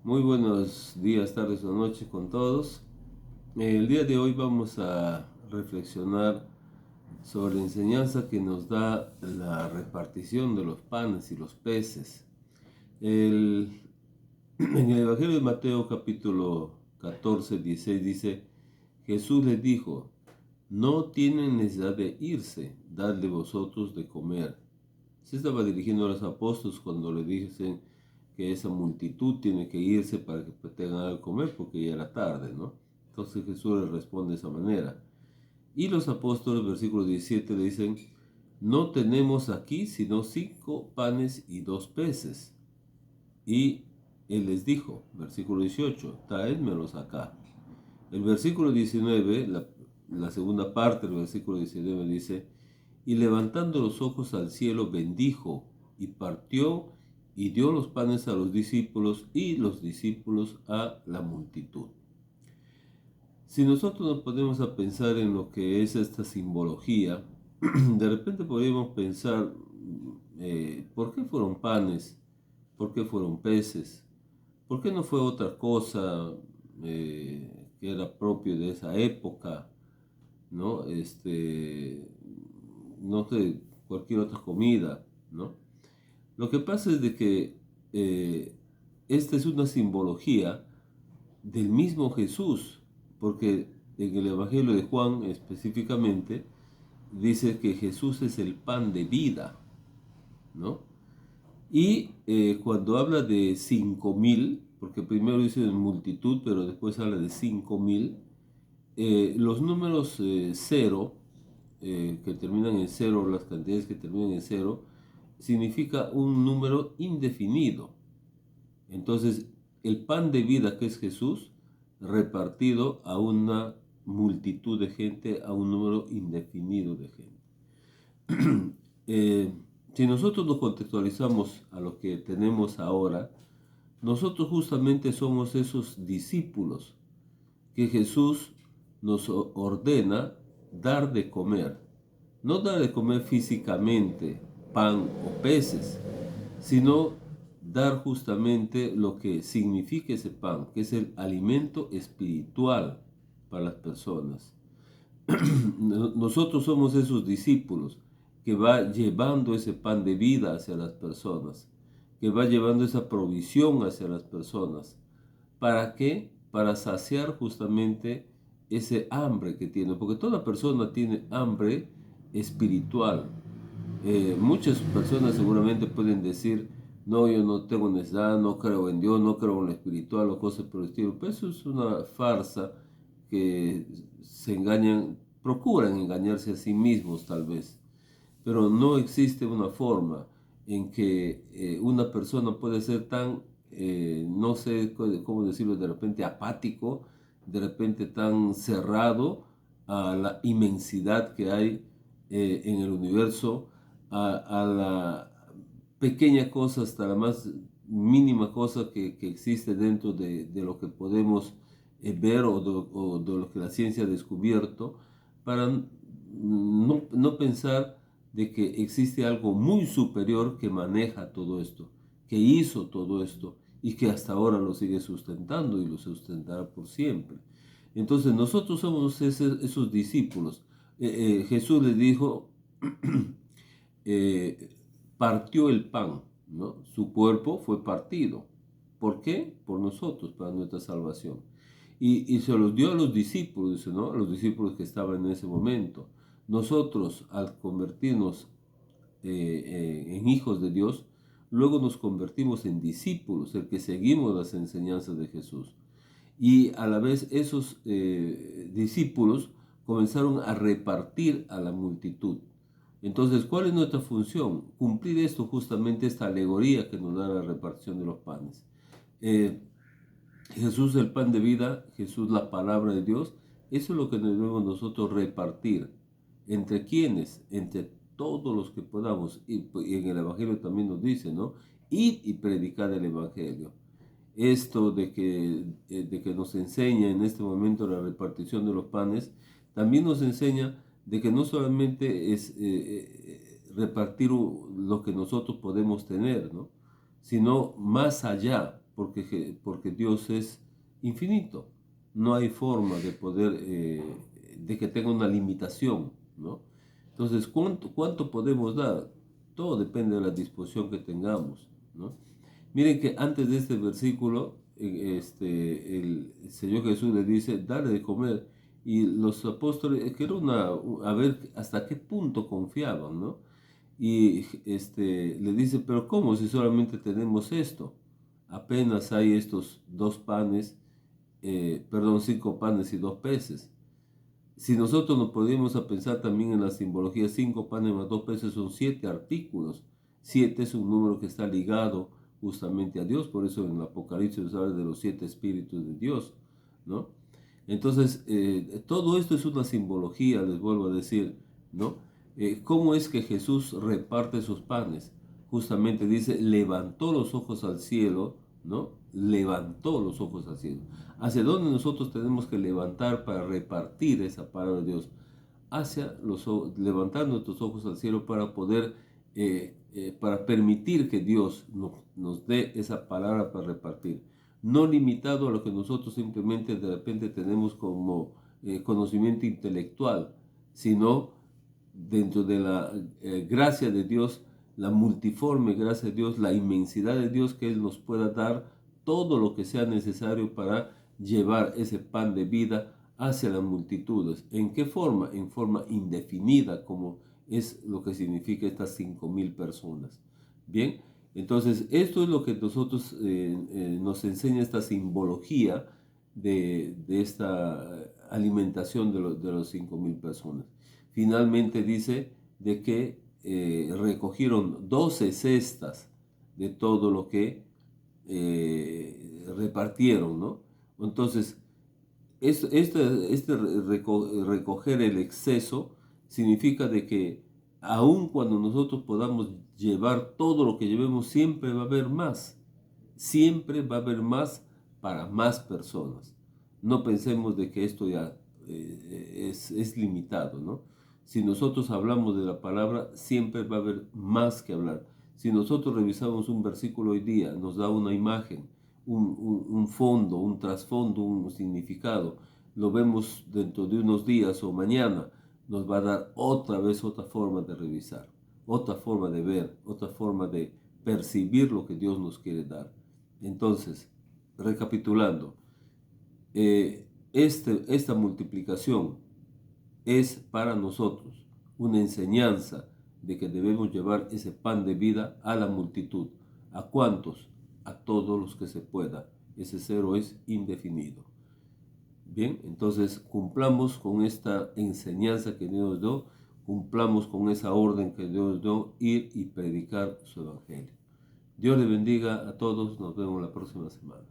Muy buenos días, tardes o noches con todos. El día de hoy vamos a reflexionar sobre la enseñanza que nos da la repartición de los panes y los peces. En el Evangelio de Mateo capítulo 14, 16 dice, Jesús les dijo, no tienen necesidad de irse, dadle vosotros de comer. Se estaba dirigiendo a los apóstoles cuando le dicen que esa multitud tiene que irse para que tengan algo que comer porque ya era tarde, ¿no? Entonces Jesús les responde de esa manera. Y los apóstoles, versículo 17, le dicen, no tenemos aquí sino 5 panes y 2 peces. Y él les dijo, versículo 18, traédmelos acá. El versículo 19, la segunda parte del versículo 19 dice, y levantando los ojos al cielo bendijo y partió y dio los panes a los discípulos y los discípulos a la multitud. Si nosotros nos ponemos a pensar en lo que es esta simbología, de repente podríamos pensar, ¿por qué fueron panes? ¿Por qué fueron peces? ¿Por qué no fue otra cosa que era propio de esa época? ¿No? No sé, cualquier otra comida, ¿no? Lo que pasa es de que esta es una simbología del mismo Jesús, porque en el Evangelio de Juan específicamente dice que Jesús es el pan de vida, ¿no? Y cuando habla de 5.000, porque primero dice en multitud, pero después habla de 5.000, los números cero, que terminan en cero, las cantidades que terminan en cero, significa un número indefinido. Entonces, el pan de vida que es Jesús, repartido a una multitud de gente, a un número indefinido de gente. Eh, si nosotros nos contextualizamos a lo que tenemos ahora, nosotros justamente somos esos discípulos que Jesús nos ordena dar de comer. No dar de comer físicamente pan o peces, sino dar justamente lo que significa ese pan, que es el alimento espiritual para las personas. Nosotros somos esos discípulos que va llevando ese pan de vida hacia las personas, que va llevando esa provisión hacia las personas. ¿Para qué? Para saciar justamente ese hambre que tiene, porque toda persona tiene hambre espiritual. Muchas personas seguramente pueden decir, no, yo no tengo necesidad, no creo en Dios, no creo en lo espiritual o cosas por el estilo, pero eso es una farsa que se engañan, procuran engañarse a sí mismos tal vez, pero no existe una forma en que una persona puede ser tan, no sé cómo decirlo, de repente apático, de repente tan cerrado a la inmensidad que hay en el universo, a la pequeña cosa hasta la más mínima cosa que existe dentro de lo que podemos ver o de lo que la ciencia ha descubierto, para no pensar de que existe algo muy superior que maneja todo esto, que hizo todo esto y que hasta ahora lo sigue sustentando y lo sustentará por siempre. Entonces nosotros somos esos discípulos. Jesús les dijo, eh, partió el pan, ¿no? Su cuerpo fue partido. ¿Por qué? Por nosotros, para nuestra salvación. Y se los dio a los discípulos, dice, ¿no? A los discípulos que estaban en ese momento. Nosotros, al convertirnos en hijos de Dios, luego nos convertimos en discípulos, el que seguimos las enseñanzas de Jesús. Y a la vez esos discípulos comenzaron a repartir a la multitud. Entonces, ¿cuál es nuestra función? Cumplir esto, justamente esta alegoría que nos da la repartición de los panes. Eh, Jesús el pan de vida, Jesús la palabra de Dios, eso es lo que debemos nosotros repartir. ¿Entre quiénes? Entre todos los que podamos. Y en el Evangelio también nos dice, ¿no? Ir y predicar el Evangelio. Esto de que nos enseña en este momento la repartición de los panes, también nos enseña de que no solamente es repartir lo que nosotros podemos tener, ¿no? Sino más allá, porque Dios es infinito. No hay forma de poder, de que tenga una limitación, ¿no? Entonces, ¿cuánto podemos dar? Todo depende de la disposición que tengamos, ¿no? Miren que antes de este versículo, el Señor Jesús le dice, dale de comer. Y los apóstoles, que era a ver hasta qué punto confiaban, ¿no? Y le dice, pero ¿cómo si solamente tenemos esto? Apenas hay estos 5 panes y 2 peces. Si nosotros nos podríamos a pensar también en la simbología, 5 panes más 2 peces son 7 artículos. 7 es un número que está ligado justamente a Dios, por eso en el Apocalipsis se habla de los 7 espíritus de Dios, ¿no? Entonces, todo esto es una simbología, les vuelvo a decir, ¿no? ¿Cómo es que Jesús reparte sus panes? Justamente dice, levantó los ojos al cielo, ¿no? Levantó los ojos al cielo. ¿Hacia dónde nosotros tenemos que levantar para repartir esa palabra de Dios? Levantar nuestros ojos al cielo para poder, para permitir que Dios nos dé esa palabra para repartir. No limitado a lo que nosotros simplemente de repente tenemos como conocimiento intelectual, sino dentro de la gracia de Dios, la multiforme gracia de Dios, la inmensidad de Dios, que Él nos pueda dar todo lo que sea necesario para llevar ese pan de vida hacia las multitudes. ¿En qué forma? En forma indefinida, como es lo que significa estas 5.000 personas. Bien, entonces esto es lo que nosotros nos enseña esta simbología de esta alimentación de los 5.000 personas. Finalmente dice de que recogieron 12 cestas de todo lo que repartieron, ¿no? Entonces, recoger el exceso significa de que aun cuando nosotros podamos llevar todo lo que llevemos, siempre va a haber más. Siempre va a haber más para más personas. No pensemos de que esto ya es limitado, ¿no? Si nosotros hablamos de la palabra, siempre va a haber más que hablar. Si nosotros revisamos un versículo hoy día, nos da una imagen, un fondo, un trasfondo, un significado. Lo vemos dentro de unos días o mañana, nos va a dar otra vez otra forma de revisar, otra forma de ver, otra forma de percibir lo que Dios nos quiere dar. Entonces, recapitulando, esta multiplicación es para nosotros una enseñanza de que debemos llevar ese pan de vida a la multitud. ¿A cuántos? A todos los que se pueda. Ese cero es indefinido. Bien, entonces cumplamos con esta enseñanza que Dios nos dio, cumplamos con esa orden que Dios nos dio, ir y predicar su evangelio. Dios le bendiga a todos, nos vemos la próxima semana.